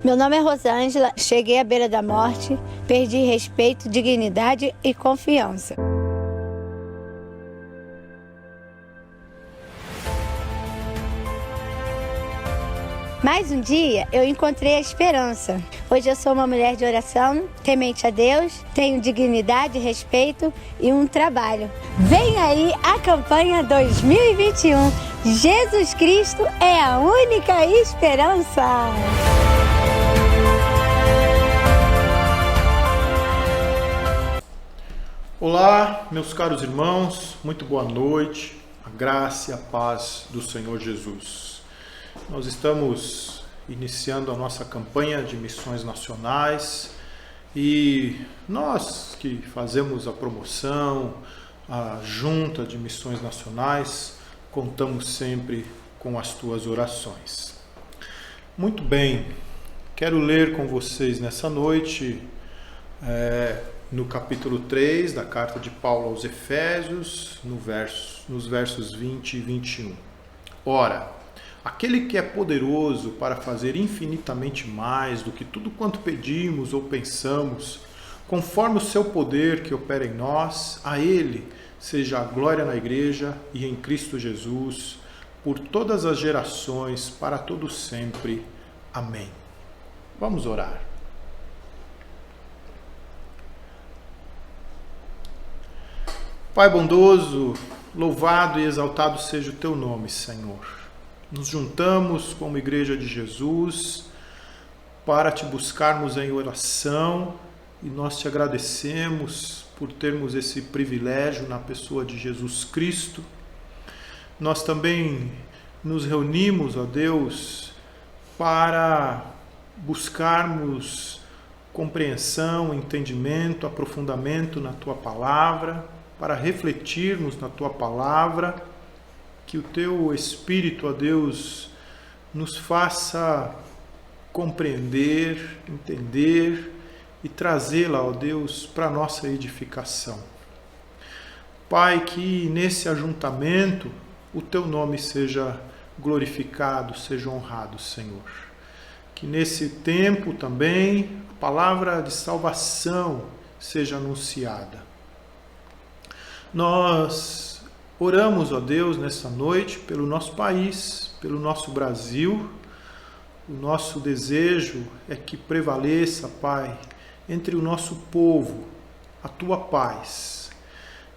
Meu nome é Rosângela, cheguei à beira da morte, perdi respeito, dignidade e confiança. Mais um dia eu encontrei a esperança. Hoje eu sou uma mulher de oração, temente a Deus, tenho dignidade, respeito e um trabalho. Vem aí a campanha 2021. Jesus Cristo é a única esperança. Olá, meus caros irmãos, muito boa noite, a graça e a paz do Senhor Jesus. Nós estamos iniciando a nossa campanha de missões nacionais e nós que fazemos a promoção, a junta de missões nacionais, contamos sempre com as tuas orações. Muito bem, quero ler com vocês nessa noite no capítulo 3 da carta de Paulo aos Efésios, nos versos 20 e 21. Ora, aquele que é poderoso para fazer infinitamente mais do que tudo quanto pedimos ou pensamos, conforme o seu poder que opera em nós, a ele seja a glória na igreja e em Cristo Jesus, por todas as gerações, para todo sempre. Amém. Vamos orar. Pai bondoso, louvado e exaltado seja o teu nome, Senhor. Nos juntamos como Igreja de Jesus para te buscarmos em oração e nós te agradecemos por termos esse privilégio na pessoa de Jesus Cristo. Nós também nos reunimos, ó Deus, para buscarmos compreensão, entendimento, aprofundamento na tua palavra, para refletirmos na tua palavra, que o teu Espírito, ó Deus, nos faça compreender, entender e trazê-la, ó Deus, para a nossa edificação. Pai, que nesse ajuntamento o teu nome seja glorificado, seja honrado, Senhor. Que nesse tempo também a palavra de salvação seja anunciada. Nós oramos, ó Deus, nessa noite pelo nosso país, pelo nosso Brasil. O nosso desejo é que prevaleça, Pai, entre o nosso povo, a tua paz.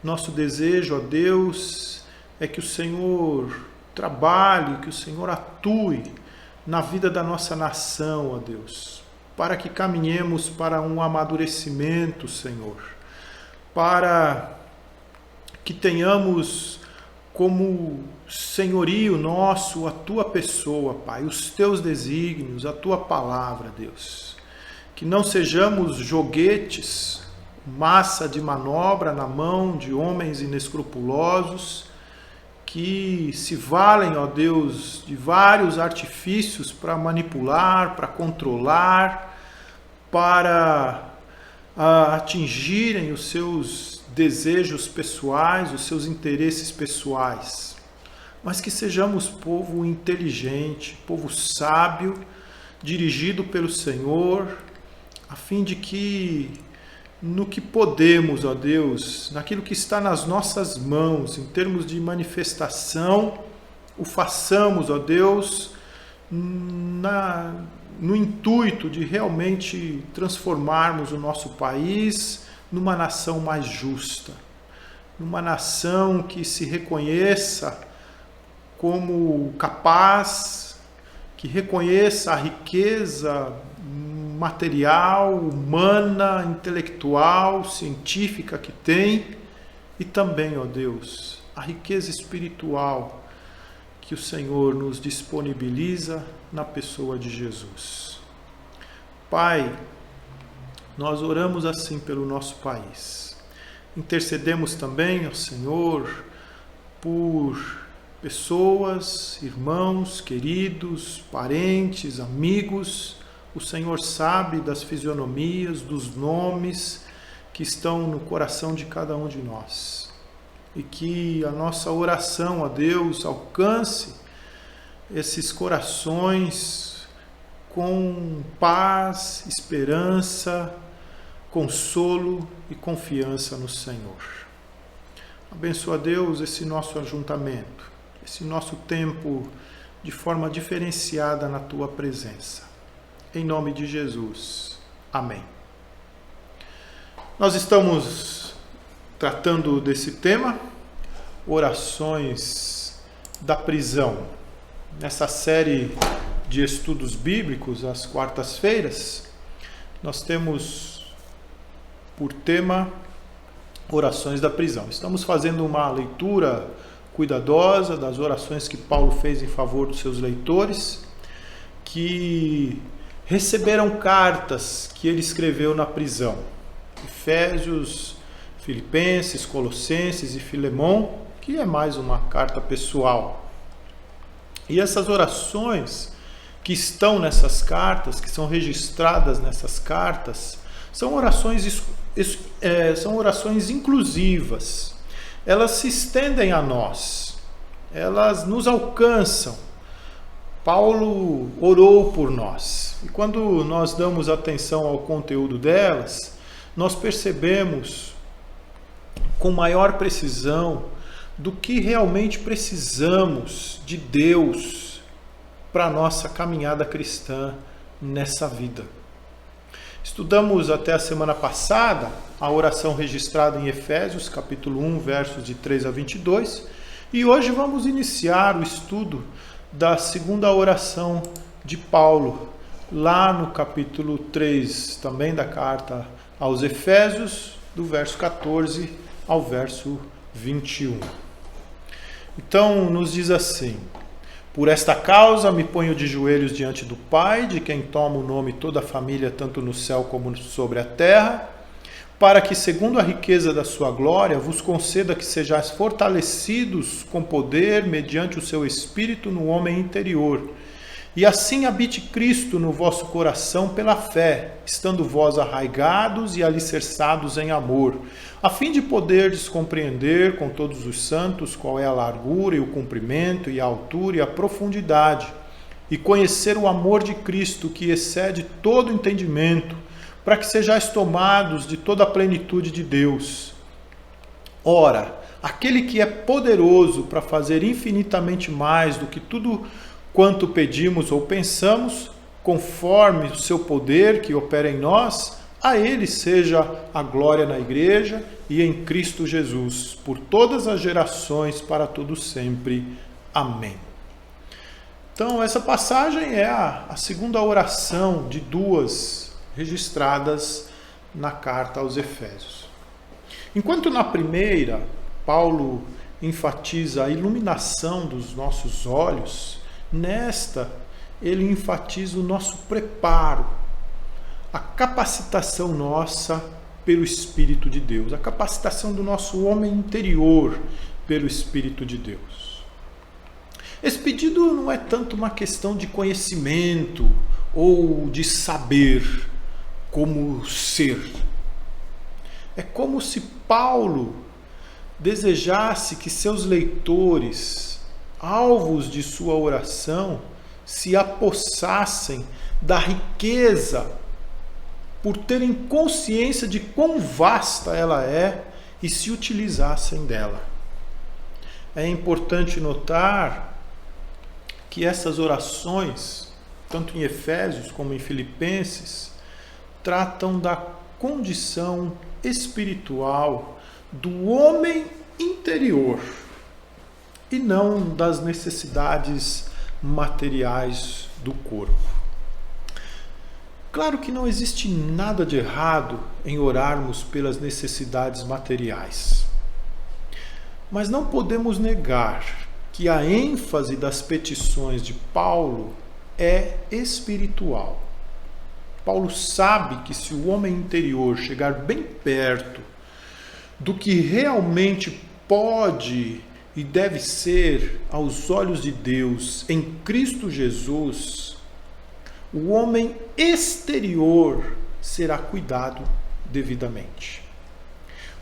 Nosso desejo, ó Deus, é que o Senhor trabalhe, que o Senhor atue na vida da nossa nação, ó Deus, para que caminhemos para um amadurecimento, Senhor, para que tenhamos como senhorio nosso a tua pessoa, Pai, os teus desígnios, a tua palavra, Deus. Que não sejamos joguetes, massa de manobra na mão de homens inescrupulosos, que se valem, ó Deus, de vários artifícios para manipular, para controlar, para atingirem os seus desejos pessoais, os seus interesses pessoais, mas que sejamos povo inteligente, povo sábio, dirigido pelo Senhor, a fim de que no que podemos, ó Deus, naquilo que está nas nossas mãos, em termos de manifestação, o façamos, ó Deus, no intuito de realmente transformarmos o nosso país numa nação mais justa, numa nação que se reconheça como capaz, que reconheça a riqueza material, humana, intelectual, científica que tem, e também, ó Deus, a riqueza espiritual que o Senhor nos disponibiliza na pessoa de Jesus. Pai, nós oramos assim pelo nosso país. Intercedemos também, ó Senhor, por pessoas, irmãos, queridos, parentes, amigos. O Senhor sabe das fisionomias, dos nomes que estão no coração de cada um de nós. E que a nossa oração a Deus alcance esses corações com paz, esperança, consolo e confiança no Senhor. Abençoa, Deus, esse nosso ajuntamento, esse nosso tempo de forma diferenciada na Tua presença. Em nome de Jesus. Amém. Nós estamos tratando desse tema, orações da prisão. Nessa série de estudos bíblicos, às quartas-feiras, nós temos por tema orações da prisão. Estamos fazendo uma leitura cuidadosa das orações que Paulo fez em favor dos seus leitores, que receberam cartas que ele escreveu na prisão. Efésios, Filipenses, Colossenses e Filemão, que é mais uma carta pessoal. E essas orações que estão nessas cartas, que são registradas nessas cartas, são orações inclusivas. Elas se estendem a nós, elas nos alcançam. Paulo orou por nós. E quando nós damos atenção ao conteúdo delas, nós percebemos com maior precisão do que realmente precisamos de Deus para a nossa caminhada cristã nessa vida. Estudamos até a semana passada a oração registrada em Efésios, capítulo 1, versos de 3 a 22, e hoje vamos iniciar o estudo da segunda oração de Paulo, lá no capítulo 3, também da carta aos Efésios, do verso 14 ao verso 21. Então, nos diz assim: por esta causa me ponho de joelhos diante do Pai, de quem toma o nome toda a família, tanto no céu como sobre a terra, para que, segundo a riqueza da sua glória, vos conceda que sejais fortalecidos com poder mediante o seu Espírito no homem interior, e assim habite Cristo no vosso coração pela fé, estando vós arraigados e alicerçados em amor, a fim de poderdes compreender com todos os santos qual é a largura e o comprimento e a altura e a profundidade, e conhecer o amor de Cristo que excede todo entendimento, para que sejais tomados de toda a plenitude de Deus. Ora, aquele que é poderoso para fazer infinitamente mais do que tudo quanto pedimos ou pensamos, conforme o seu poder que opera em nós, a ele seja a glória na igreja e em Cristo Jesus, por todas as gerações, para todo sempre. Amém. Então, essa passagem é a segunda oração de duas registradas na carta aos Efésios. Enquanto na primeira, Paulo enfatiza a iluminação dos nossos olhos, nesta, ele enfatiza o nosso preparo, a capacitação nossa pelo Espírito de Deus, a capacitação do nosso homem interior pelo Espírito de Deus. Esse pedido não é tanto uma questão de conhecimento ou de saber como ser. É como se Paulo desejasse que seus leitores, alvos de sua oração, se apossassem da riqueza por terem consciência de quão vasta ela é e se utilizassem dela. É importante notar que essas orações, tanto em Efésios como em Filipenses, tratam da condição espiritual do homem interior e não das necessidades materiais do corpo. Claro que não existe nada de errado em orarmos pelas necessidades materiais, mas não podemos negar que a ênfase das petições de Paulo é espiritual. Paulo sabe que se o homem interior chegar bem perto do que realmente pode e deve ser aos olhos de Deus em Cristo Jesus, o homem exterior será cuidado devidamente.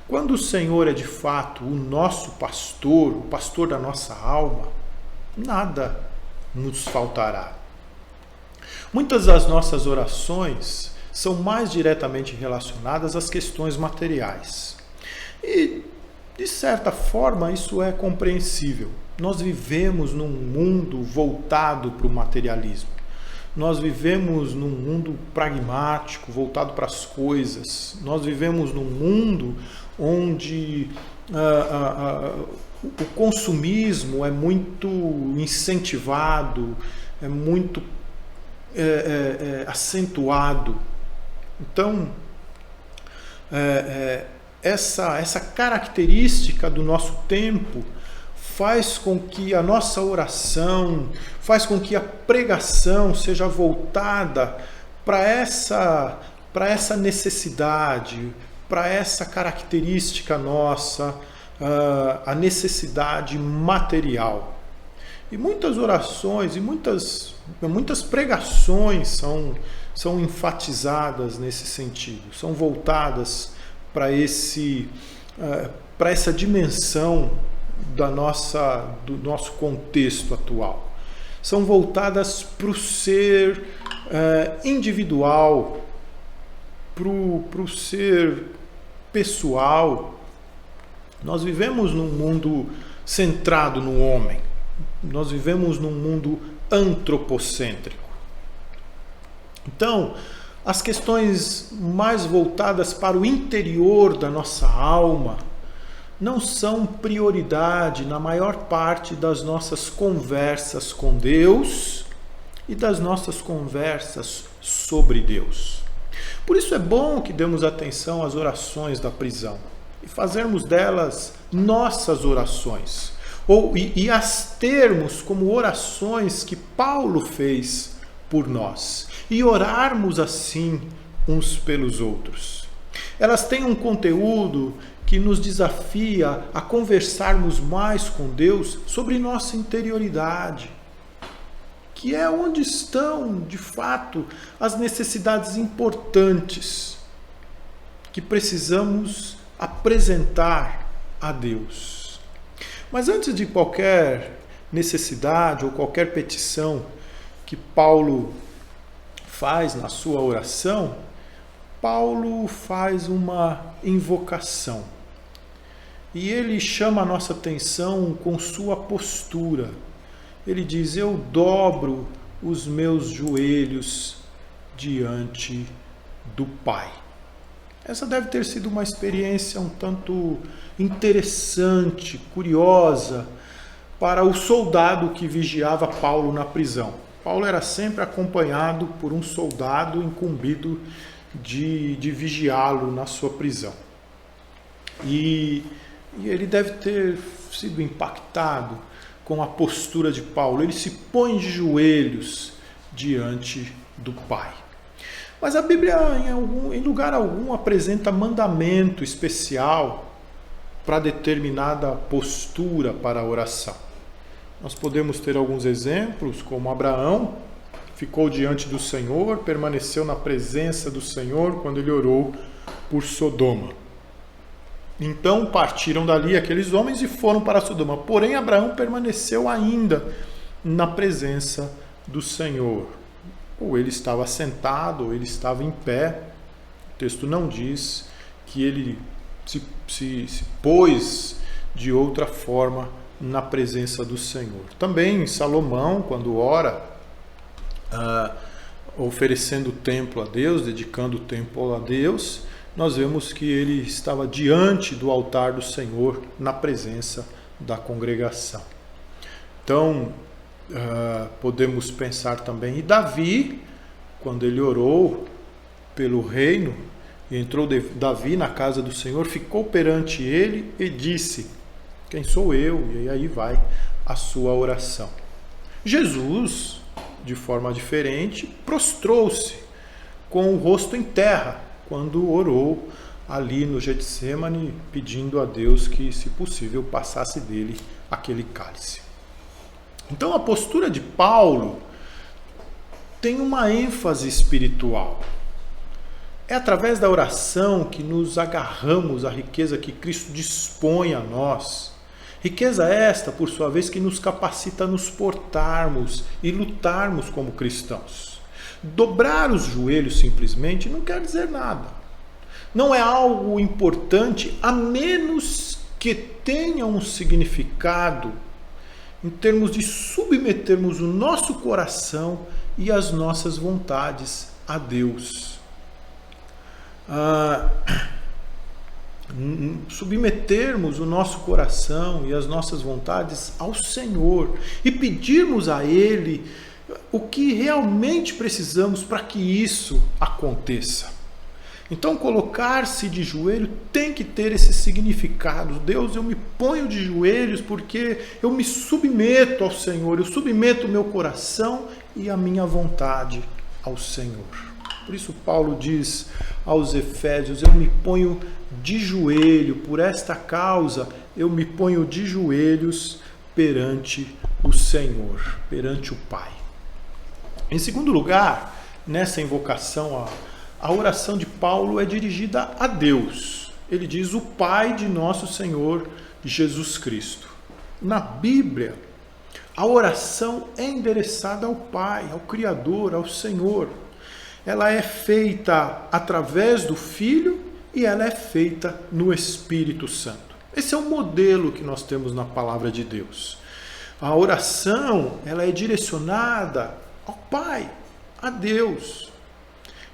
Quando o Senhor é de fato o nosso pastor, o pastor da nossa alma, nada nos faltará. Muitas das nossas orações são mais diretamente relacionadas às questões materiais. E, de certa forma, isso é compreensível. Nós vivemos num mundo voltado para o materialismo. Nós vivemos num mundo pragmático, voltado para as coisas. Nós vivemos num mundo onde o consumismo é muito incentivado, é muito acentuado. Então, essa característica do nosso tempo faz com que a nossa oração, faz com que a pregação seja voltada para essa necessidade, para essa característica nossa, a necessidade material. E muitas orações e muitas pregações são enfatizadas nesse sentido, são voltadas para essa dimensão do nosso contexto atual. São voltadas para o ser individual, para o ser pessoal. Nós vivemos num mundo centrado no homem. Nós vivemos num mundo antropocêntrico. Então, as questões mais voltadas para o interior da nossa alma não são prioridade na maior parte das nossas conversas com Deus e das nossas conversas sobre Deus. Por isso é bom que demos atenção às orações da prisão e fazermos delas nossas orações, e as termos como orações que Paulo fez por nós, e orarmos assim uns pelos outros. Elas têm um conteúdo que nos desafia a conversarmos mais com Deus sobre nossa interioridade, que é onde estão, de fato, as necessidades importantes que precisamos apresentar a Deus. Mas antes de qualquer necessidade ou qualquer petição que Paulo faz na sua oração, Paulo faz uma invocação. E ele chama a nossa atenção com sua postura. Ele diz: eu dobro os meus joelhos diante do Pai. Essa deve ter sido uma experiência um tanto interessante, curiosa, para o soldado que vigiava Paulo na prisão. Paulo era sempre acompanhado por um soldado incumbido de vigiá-lo na sua prisão. E ele deve ter sido impactado com a postura de Paulo. Ele se põe de joelhos diante do Pai. Mas a Bíblia, em lugar algum, apresenta mandamento especial para determinada postura para a oração. Nós podemos ter alguns exemplos, como Abraão ficou diante do Senhor, permaneceu na presença do Senhor quando ele orou por Sodoma. Então partiram dali aqueles homens e foram para Sodoma. Porém, Abraão permaneceu ainda na presença do Senhor. Ou ele estava sentado, ou ele estava em pé. O texto não diz que ele se pôs de outra forma na presença do Senhor. Também Salomão, quando ora, oferecendo o templo a Deus, dedicando o templo a Deus, nós vemos que ele estava diante do altar do Senhor, na presença da congregação. Então, podemos pensar também, e Davi, quando ele orou pelo reino, e entrou Davi na casa do Senhor, ficou perante ele e disse: quem sou eu? E aí vai a sua oração. Jesus, de forma diferente, prostrou-se com o rosto em terra, quando orou ali no Getsemane, pedindo a Deus que, se possível, passasse dele aquele cálice. Então a postura de Paulo tem uma ênfase espiritual. É através da oração que nos agarramos à riqueza que Cristo dispõe a nós. Riqueza esta, por sua vez, que nos capacita a nos portarmos e lutarmos como cristãos. Dobrar os joelhos simplesmente não quer dizer nada. Não é algo importante, a menos que tenha um significado em termos de submetermos o nosso coração e as nossas vontades a Deus. Submetermos o nosso coração e as nossas vontades ao Senhor e pedirmos a Ele o que realmente precisamos para que isso aconteça. Então, colocar-se de joelho tem que ter esse significado. Deus, eu me ponho de joelhos porque eu me submeto ao Senhor, eu submeto o meu coração e a minha vontade ao Senhor. Por isso Paulo diz aos Efésios, eu me ponho de joelho, por esta causa eu me ponho de joelhos perante o Senhor, perante o Pai. Em segundo lugar, nessa invocação, a oração de Paulo é dirigida a Deus. Ele diz o Pai de nosso Senhor Jesus Cristo. Na Bíblia, a oração é endereçada ao Pai, ao Criador, ao Senhor. Ela é feita através do Filho e ela é feita no Espírito Santo. Esse é o modelo que nós temos na Palavra de Deus. A oração, ela é direcionada ao Pai, a Deus.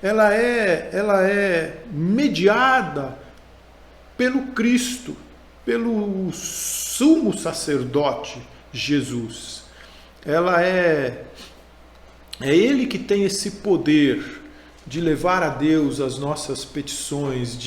Ela é mediada pelo Cristo, pelo sumo sacerdote Jesus. É Ele que tem esse poder de levar a Deus as nossas petições,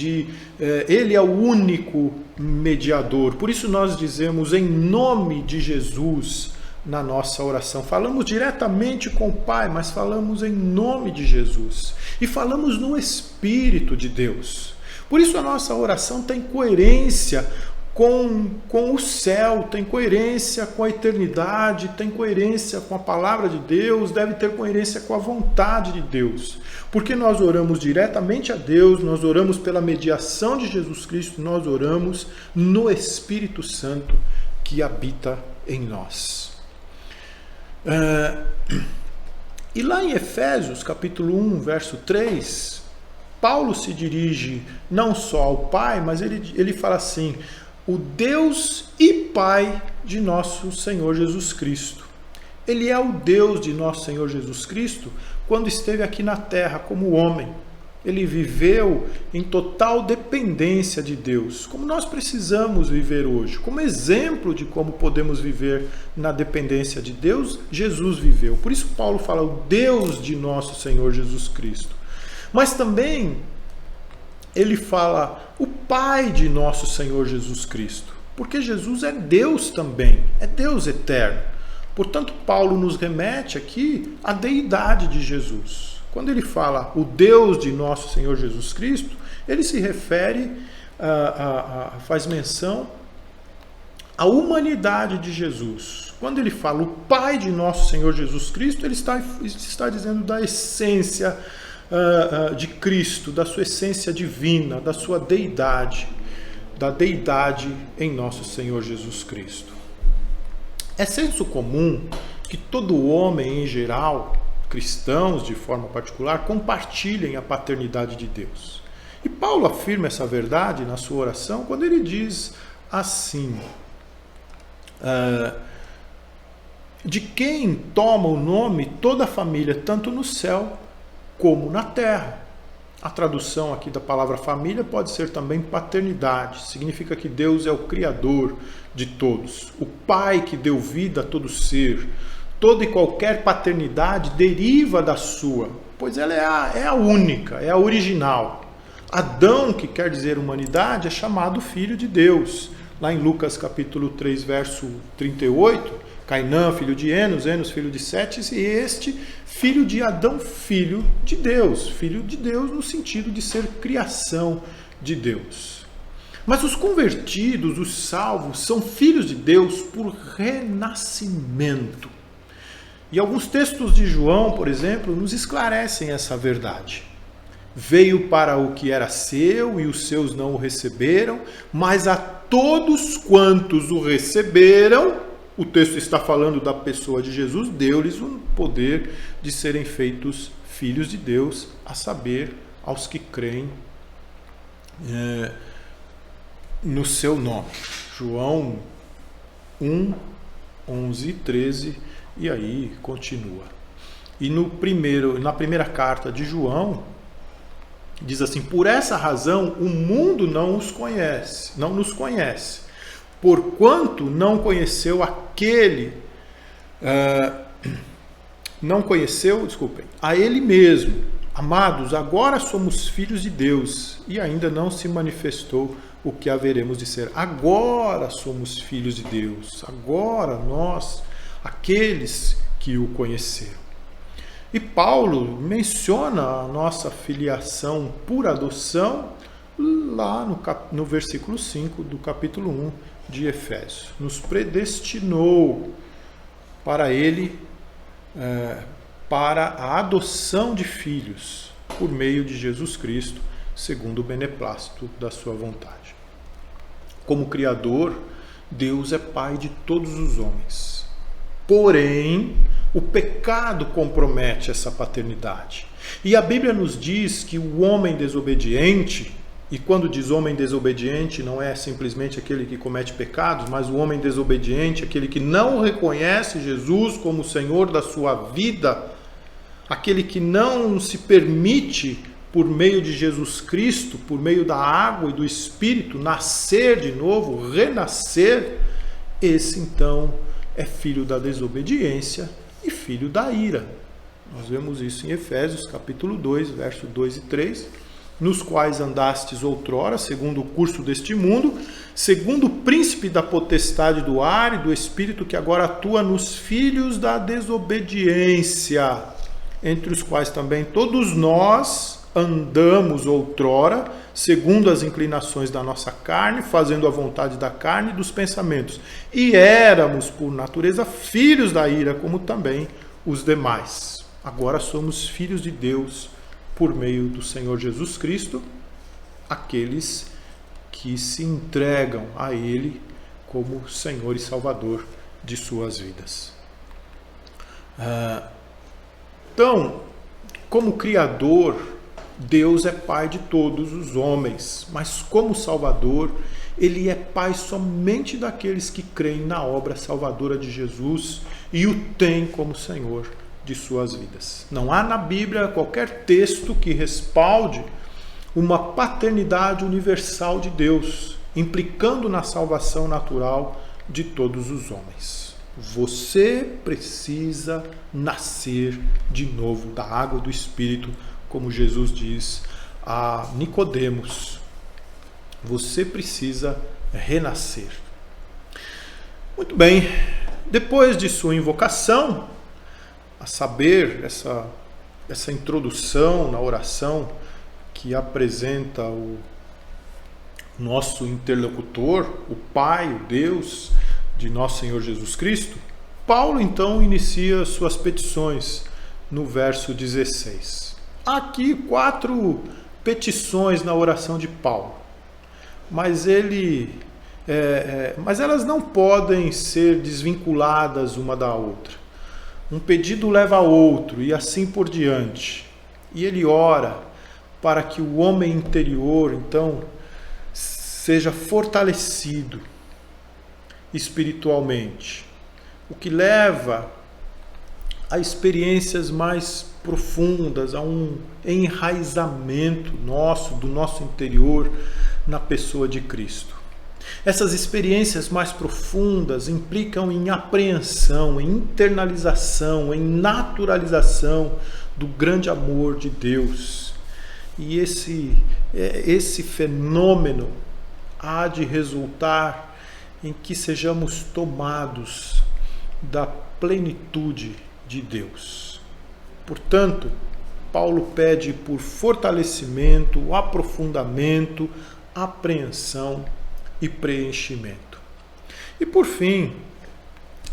Ele é o único mediador. Por isso nós dizemos em nome de Jesus na nossa oração. Falamos diretamente com o Pai, mas falamos em nome de Jesus. E falamos no Espírito de Deus. Por isso a nossa oração tem coerência com o céu, tem coerência com a eternidade, tem coerência com a palavra de Deus, deve ter coerência com a vontade de Deus. Porque nós oramos diretamente a Deus, nós oramos pela mediação de Jesus Cristo, nós oramos no Espírito Santo que habita em nós. E lá em Efésios, capítulo 1, verso 3, Paulo se dirige não só ao Pai, mas ele fala assim, o Deus e Pai de nosso Senhor Jesus Cristo. Ele é o Deus de nosso Senhor Jesus Cristo quando esteve aqui na terra como homem. Ele viveu em total dependência de Deus, como nós precisamos viver hoje. Como exemplo de como podemos viver na dependência de Deus, Jesus viveu. Por isso Paulo fala o Deus de nosso Senhor Jesus Cristo. Mas também ele fala o Pai de nosso Senhor Jesus Cristo, porque Jesus é Deus também, é Deus eterno. Portanto, Paulo nos remete aqui à deidade de Jesus. Quando ele fala o Deus de nosso Senhor Jesus Cristo, ele se refere, faz menção à humanidade de Jesus. Quando ele fala o Pai de nosso Senhor Jesus Cristo, ele está dizendo da essência de Cristo, da sua essência divina, da sua deidade, da deidade em nosso Senhor Jesus Cristo. É senso comum que todo homem em geral, cristãos de forma particular, compartilhem a paternidade de Deus. E Paulo afirma essa verdade na sua oração quando ele diz assim, de quem toma o nome toda a família, tanto no céu como na terra. A tradução aqui da palavra família pode ser também paternidade. Significa que Deus é o Criador de todos, o Pai que deu vida a todo ser. Toda e qualquer paternidade deriva da sua, pois ela é a única, é a original. Adão, que quer dizer humanidade, é chamado filho de Deus. Lá em Lucas capítulo 3, verso 38, Cainã, filho de Enos, Enos, filho de Sete, e este, filho de Adão, filho de Deus no sentido de ser criação de Deus. Mas os convertidos, os salvos, são filhos de Deus por renascimento. E alguns textos de João, por exemplo, nos esclarecem essa verdade. Veio para o que era seu e os seus não o receberam, mas a todos quantos o receberam, o texto está falando da pessoa de Jesus, deu-lhes o poder de serem feitos filhos de Deus, a saber, aos que creem no seu nome. João 1, 11 e 13, e aí continua. E na primeira carta de João, diz assim: por essa razão o mundo não nos conhece, porquanto não conheceu a ele mesmo. Amados, agora somos filhos de Deus, e ainda não se manifestou o que haveremos de ser. Agora somos filhos de Deus, agora nós, aqueles que o conheceram. E Paulo menciona a nossa filiação por adoção lá no versículo 5 do capítulo 1 de Efésios. Nos predestinou para ele, para a adoção de filhos por meio de Jesus Cristo, segundo o beneplácito da sua vontade. Como Criador, Deus é Pai de todos os homens. Porém, o pecado compromete essa paternidade. E a Bíblia nos diz que o homem desobediente, e quando diz homem desobediente, não é simplesmente aquele que comete pecados, mas o homem desobediente, aquele que não reconhece Jesus como Senhor da sua vida, aquele que não se permite, por meio de Jesus Cristo, por meio da água e do Espírito, nascer de novo, renascer, esse então é filho da desobediência e filho da ira. Nós vemos isso em Efésios capítulo 2, versos 2 e 3, nos quais andastes outrora, segundo o curso deste mundo, segundo o príncipe da potestade do ar e do espírito que agora atua nos filhos da desobediência, entre os quais também todos nós andamos outrora, segundo as inclinações da nossa carne, fazendo a vontade da carne e dos pensamentos. E éramos, por natureza, filhos da ira, como também os demais. Agora somos filhos de Deus por meio do Senhor Jesus Cristo, aqueles que se entregam a Ele como Senhor e Salvador de suas vidas. Então, como Criador, Deus é Pai de todos os homens, mas como Salvador, Ele é Pai somente daqueles que creem na obra salvadora de Jesus e o têm como Senhor de suas vidas. Não há na Bíblia qualquer texto que respalde uma paternidade universal de Deus, implicando na salvação natural de todos os homens. Você precisa nascer de novo da água e do Espírito, como Jesus diz a Nicodemos. Você precisa renascer. Muito bem, depois de sua invocação, a saber, essa introdução na oração que apresenta o nosso interlocutor, o Pai, o Deus de nosso Senhor Jesus Cristo, Paulo então inicia suas petições no verso 16. Há aqui 4 petições na oração de Paulo, mas elas não podem ser desvinculadas uma da outra. Um pedido leva a outro e assim por diante. E ele ora para que o homem interior, então, seja fortalecido espiritualmente, o que leva a experiências mais profundas, a um enraizamento do nosso interior na pessoa de Cristo. Essas experiências mais profundas implicam em apreensão, em internalização, em naturalização do grande amor de Deus. E esse fenômeno há de resultar em que sejamos tomados da plenitude de Deus. Portanto, Paulo pede por fortalecimento, aprofundamento, apreensão e preenchimento. E por fim,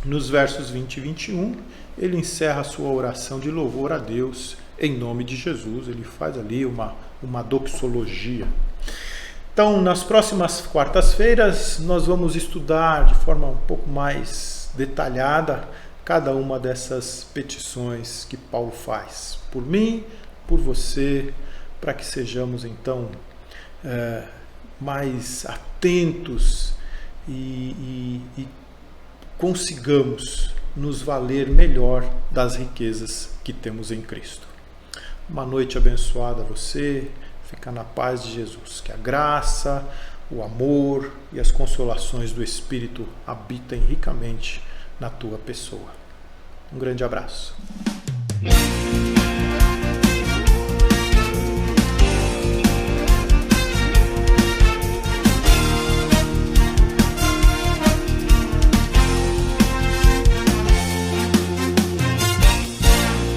nos versos 20 e 21, ele encerra a sua oração de louvor a Deus em nome de Jesus. Ele faz ali uma doxologia. Então, nas próximas quartas-feiras, nós vamos estudar de forma um pouco mais detalhada cada uma dessas petições que Paulo faz, por mim, por você, para que sejamos então mais atentos e consigamos nos valer melhor das riquezas que temos em Cristo. Uma noite abençoada a você, fica na paz de Jesus, que a graça, o amor e as consolações do Espírito habitem ricamente na tua pessoa. Um grande abraço.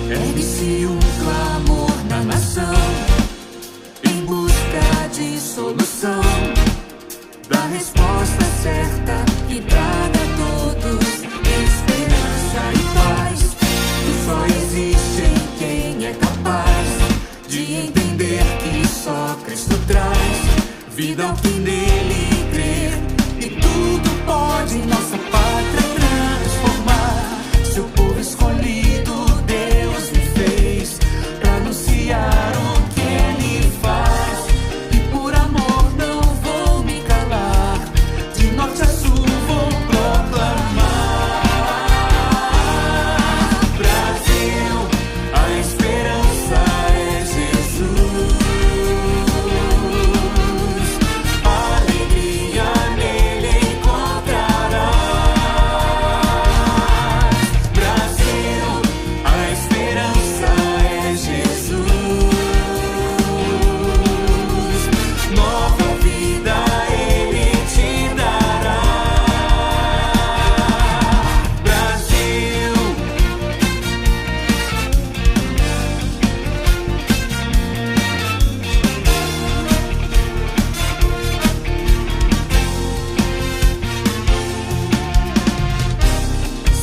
Ergue-se um clamor na nação, em busca de solução, da resposta certa que traga a todos esperança e paz. Tu só existe em quem é capaz de entender que só Cristo traz vida ao que nele crer, e tudo pode nossa pátria transformar. Seu povo escolhido Deus me fez pra anunciar o que Ele faz, e por amor não vou me calar, de norte a sul vou proclamar. Brasil, a esperança é Jesus, alegria nele encontrarás. Brasil, a esperança é Jesus, nova vida Ele te dará. Brasil,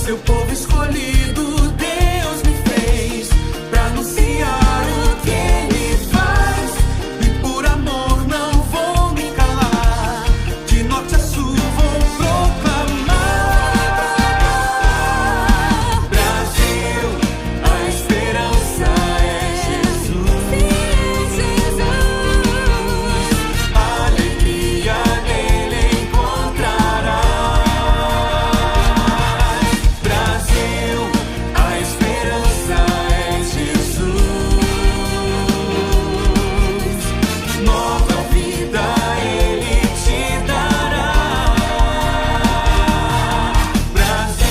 seu povo escolhido Deus me fez pra anunciar o que Ele faz, e por amor não vou me calar, de norte a sul vou proclamar. Brasil, a esperança é Jesus, alegria nele encontrarás. Brasil, a esperança é Jesus, nova vida Ele te dará. Brasil.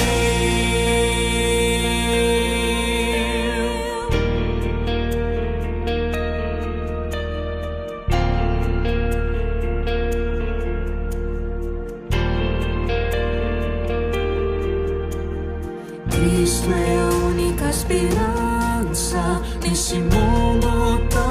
Cristo é a única esperança nesse mundo tão